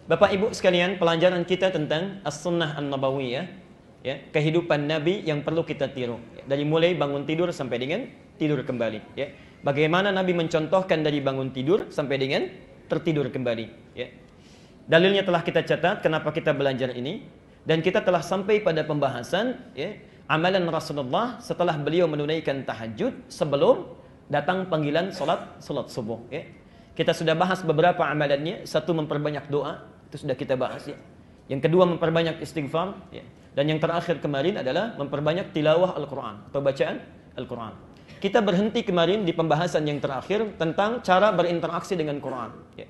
Bapak Ibu sekalian, pelajaran kita tentang As-Sunnah An-Nabawiyah, ya, kehidupan Nabi yang perlu kita tiru. Dari mulai bangun tidur sampai dengan tidur kembali. Ya. Bagaimana Nabi mencontohkan dari bangun tidur sampai dengan tertidur kembali. Ya. Dalilnya telah kita catat, kenapa kita belajar ini. Dan kita telah sampai pada pembahasan ya, amalan Rasulullah setelah beliau menunaikan tahajud sebelum datang panggilan salat subuh. Ya. Kita sudah bahas beberapa amalannya. Satu, memperbanyak doa, itu sudah kita bahas. Ya. Yang kedua, memperbanyak istighfar. Ya. Dan yang terakhir kemarin adalah memperbanyak tilawah Al-Quran atau bacaan Al-Quran. Kita berhenti kemarin di pembahasan yang terakhir tentang cara berinteraksi dengan Quran. Ya.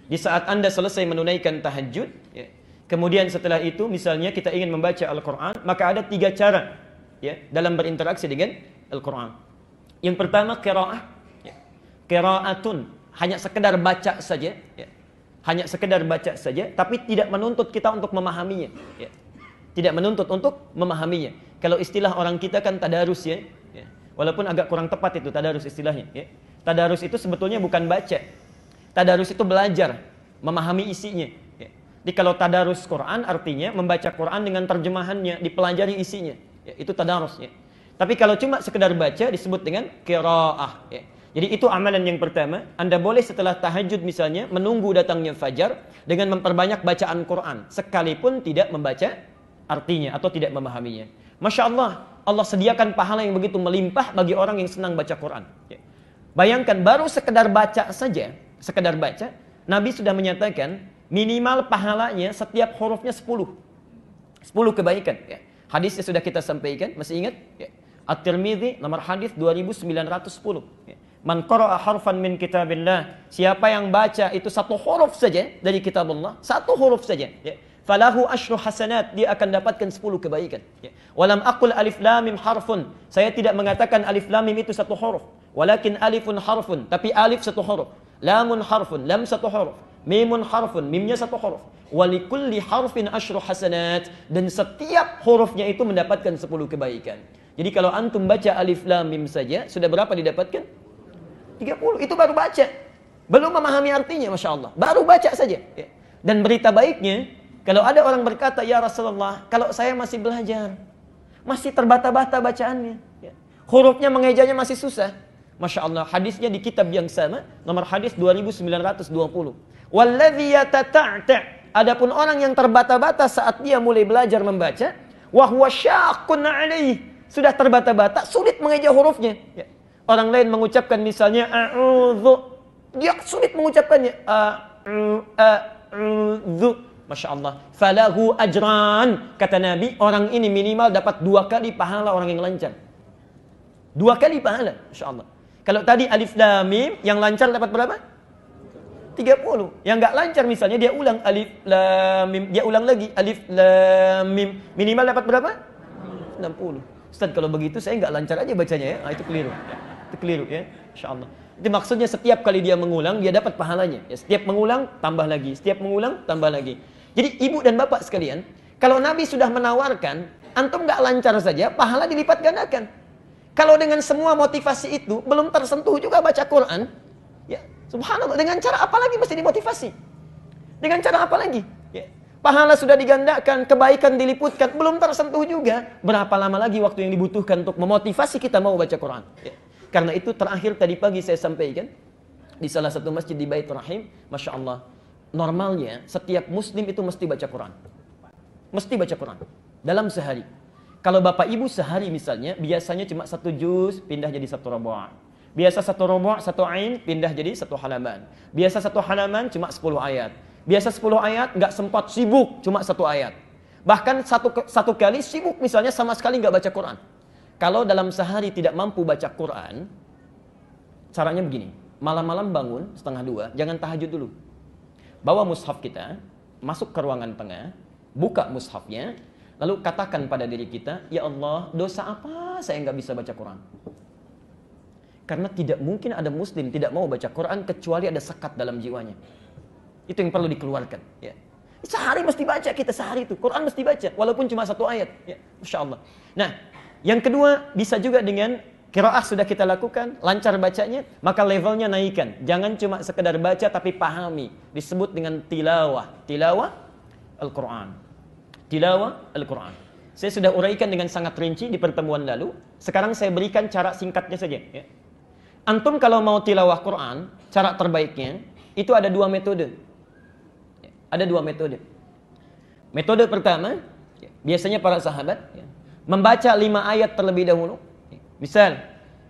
Di saat Anda selesai menunaikan tahajud, ya, kemudian setelah itu misalnya kita ingin membaca Al-Quran, maka ada 3 cara ya, dalam berinteraksi dengan Al-Quran. Yang pertama, qiraah. Ya. Qiraatun, hanya sekedar baca saja. Ya. Hanya sekedar baca saja, tapi tidak menuntut kita untuk memahaminya. Ya. Tidak menuntut untuk memahaminya. Kalau istilah orang kita kan tadarus ya. Ya. Walaupun agak kurang tepat itu tadarus istilahnya. Ya. Tadarus itu sebetulnya bukan baca. Tadarus itu belajar, memahami isinya. Ya. Jadi kalau tadarus Quran artinya membaca Quran dengan terjemahannya, dipelajari isinya. Ya. Itu tadarus. Ya. Tapi kalau cuma sekedar baca disebut dengan qiraah. Ya. Jadi itu amalan yang pertama. Anda boleh setelah tahajud misalnya menunggu datangnya fajar dengan memperbanyak bacaan Quran. Sekalipun tidak membaca artinya atau tidak memahaminya. Masya Allah, Allah sediakan pahala yang begitu melimpah bagi orang yang senang baca Quran. Ya. Bayangkan baru sekedar baca saja, sekedar baca, Nabi sudah menyatakan minimal pahalanya setiap hurufnya 10 kebaikan. Ya. Hadisnya sudah kita sampaikan, masih ingat? Ya. At-Tirmidzi nomor hadis 2910. Ya. Man qara'a harfan min kitabillah, siapa yang baca itu 1 huruf saja dari kitab Allah, 1 huruf saja, ya. Falahu asyru hasanat, dia akan dapatkan 10 kebaikan. Ya. Walam aqul alif lam mim harfun, saya tidak mengatakan alif lam mim itu 1 huruf, walakin alifun harfun, tapi alif 1 huruf, lamun harfun, lam 1 huruf, mimun harfun, mimnya 1 huruf, walikulli harfin asyru hasanat, dan setiap hurufnya itu mendapatkan 10 kebaikan. Jadi kalau antum baca alif lam mim saja, sudah berapa didapatkan? 30, itu baru baca. Belum memahami artinya, Masya Allah. Baru baca saja. Ya. Dan berita baiknya, kalau ada orang berkata, ya Rasulullah, kalau saya masih belajar, masih terbata-bata bacaannya. Ya. Hurufnya, mengejanya masih susah. Masya Allah, hadisnya di kitab yang sama, nomor hadis 2920. Walladhi yatata'ta'. Adapun orang yang terbata-bata saat dia mulai belajar membaca, wahwa syaqqun 'alaihi. Sudah terbata-bata, sulit mengeja hurufnya. Ya. Orang lain mengucapkan misalnya a'udzu, dia sulit mengucapkannya a'udzu. Masya Allah. Falahu ajran, kata Nabi, orang ini minimal dapat 2 kali pahala orang yang lancar. 2 kali pahala, Masya Allah. Kalau tadi alif lam mim, yang lancar dapat berapa? 30. Yang enggak lancar misalnya dia ulang alif lam mim, dia ulang lagi alif lam mim, minimal dapat berapa? 60. Ustaz, kalau begitu saya enggak lancar aja bacanya ya. Itu keliru. Itu keliru ya, insyaallah. Itu maksudnya setiap kali dia mengulang dia dapat pahalanya. Ya, setiap mengulang tambah lagi, setiap mengulang tambah lagi. Jadi ibu dan bapak sekalian, kalau Nabi sudah menawarkan, antum nggak lancar saja, pahala dilipat gandakan. Kalau dengan semua motivasi itu belum tersentuh juga baca Quran, ya subhanallah. Dengan cara apa lagi mesti dimotivasi? Dengan cara apa lagi? Ya. Pahala sudah digandakan, kebaikan diliputkan, belum tersentuh juga. Berapa lama lagi waktu yang dibutuhkan untuk memotivasi kita mau baca Quran? Ya. Karena itu terakhir tadi pagi saya sampaikan di salah satu masjid di Bait Rahim, Masya Allah, normalnya setiap muslim itu mesti baca Quran. Mesti baca Quran dalam sehari. Kalau bapak ibu sehari misalnya, biasanya cuma 1 juz, pindah jadi 1 robo'. Biasa 1 robo', 1 ain, pindah jadi 1 halaman. Biasa 1 halaman cuma 10 ayat. Biasa 10 ayat, nggak sempat, sibuk, cuma 1 ayat. Bahkan satu kali sibuk misalnya sama sekali nggak baca Quran. Kalau dalam sehari tidak mampu baca Quran, caranya begini. Malam-malam bangun, 1:30, jangan tahajud dulu. Bawa mushaf kita, masuk ke ruangan tengah, buka mushafnya, lalu katakan pada diri kita, ya Allah, dosa apa saya nggak bisa baca Quran? Karena tidak mungkin ada muslim tidak mau baca Quran kecuali ada sekat dalam jiwanya. Itu yang perlu dikeluarkan. Ya. Sehari mesti baca kita, sehari itu. Quran mesti baca, walaupun cuma 1 ayat. Ya. Masya Allah. Nah, yang kedua bisa juga dengan Qiraah sudah kita lakukan, lancar bacanya, maka levelnya naikkan. Jangan cuma sekedar baca tapi pahami. Disebut dengan tilawah. Tilawah Al-Quran. Tilawah Al-Quran. Saya sudah uraikan dengan sangat rinci di pertemuan lalu. Sekarang saya berikan cara singkatnya saja. Ya. Antum kalau mau tilawah Quran, cara terbaiknya, itu ada dua metode. Ya. Ada dua metode. Metode pertama, ya, biasanya para sahabat, ya, membaca 5 ayat terlebih dahulu. Misal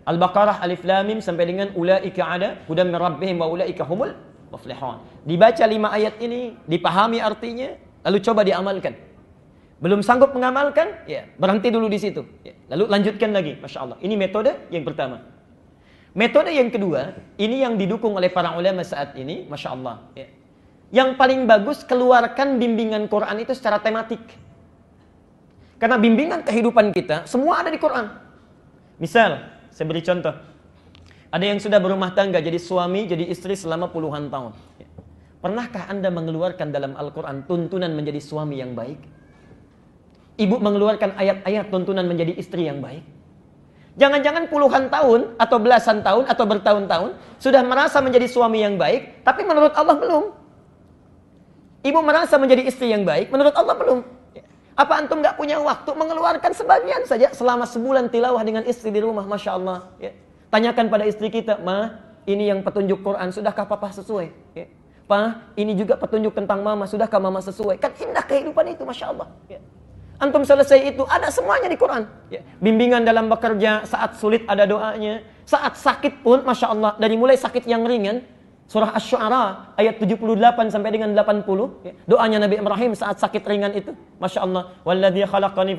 Al-Baqarah Alif Lam Mim sampai dengan ulaika ada hudam min rabbihim wa ulaika humul muflihun. Dibaca 5 ayat ini, dipahami artinya, lalu coba diamalkan. Belum sanggup mengamalkan, ya berhenti dulu di situ. Ya, lalu lanjutkan lagi. Masya Allah. Ini metode yang pertama. Metode yang kedua, ini yang didukung oleh para ulama saat ini, Masya Allah. Ya. Yang paling bagus keluarkan bimbingan Quran itu secara tematik. Karena bimbingan kehidupan kita semua ada di Quran. Misal, saya beri contoh. Ada yang sudah berumah tangga, jadi suami, jadi istri selama puluhan tahun. Pernahkah Anda mengeluarkan dalam Al-Quran tuntunan menjadi suami yang baik? Ibu mengeluarkan ayat-ayat tuntunan menjadi istri yang baik? Jangan-jangan puluhan tahun, atau belasan tahun, atau bertahun-tahun, sudah merasa menjadi suami yang baik, tapi menurut Allah belum. Ibu merasa menjadi istri yang baik, menurut Allah belum. Apa antum nggak punya waktu mengeluarkan sebagian saja selama sebulan tilawah dengan istri di rumah, Masya Allah. Ya. Tanyakan pada istri kita, Ma, ini yang petunjuk Quran, sudahkah papa sesuai? Ya. Pa, ini juga petunjuk tentang mama, sudahkah mama sesuai? Kan indah kehidupan itu, Masya Allah. Ya. Antum selesai itu, ada semuanya di Quran. Ya. Bimbingan dalam bekerja, saat sulit ada doanya. Saat sakit pun, Masya Allah, dari mulai sakit yang ringan, Surah Asy-Syu'ara ayat 78 sampai dengan 80, ya. Doanya Nabi Ibrahim saat sakit ringan itu, Masya Allah. Walladzi khalaqani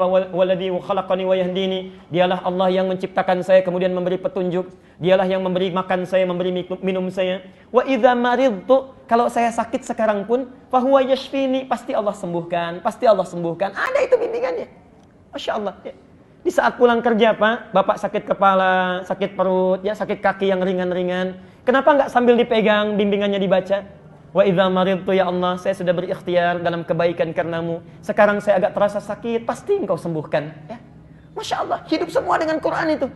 wa yahdini. Dialah Allah yang menciptakan saya kemudian memberi petunjuk. Dialah yang memberi makan saya, memberi minum saya. Wa idza maridtu, kalau saya sakit sekarang pun, fa huwa yashfini, pasti Allah sembuhkan, pasti Allah sembuhkan. Ada itu bimbingannya. Masya Allah. Ya. Di saat pulang kerja, Pak, Bapak sakit kepala, sakit perut, ya sakit kaki yang ringan-ringan. Kenapa nggak sambil dipegang, bimbingannya dibaca? Wa idza maridtu, ya Allah, saya sudah berikhtiar dalam kebaikan karenamu. Sekarang saya agak terasa sakit, pasti Engkau sembuhkan. Ya. Masya Allah, hidup semua dengan Quran itu.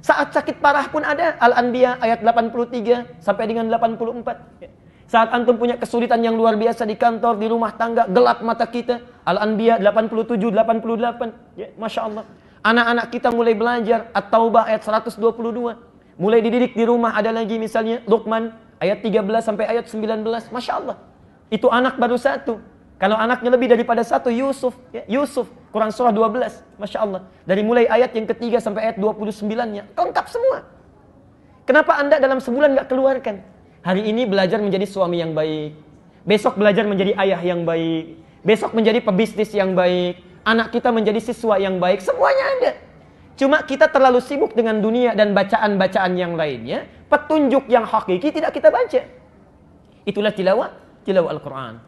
Saat sakit parah pun ada, Al-Anbiya ayat 83 sampai dengan 84. Ya. Saat antum punya kesulitan yang luar biasa di kantor, di rumah tangga, gelap mata kita, Al-Anbiya 87, 88. Ya, Masya Allah. Anak-anak kita mulai belajar, At-Taubah ayat 122. Mulai dididik di rumah, ada lagi misalnya Luqman ayat 13 sampai ayat 19. Masya Allah. Itu anak baru satu. Kalau anaknya lebih daripada satu, Yusuf. Ya, Yusuf, Quran surah 12. Masya Allah. Dari mulai ayat yang ketiga sampai ayat 29-nya. Lengkap semua. Kenapa Anda dalam sebulan gak keluarkan? Hari ini belajar menjadi suami yang baik. Besok belajar menjadi ayah yang baik. Besok menjadi pebisnis yang baik. Anak kita menjadi siswa yang baik. Semuanya ada. Cuma kita terlalu sibuk dengan dunia dan bacaan-bacaan yang lainnya. Petunjuk yang hakiki tidak kita baca. Itulah tilawah Al-Quran.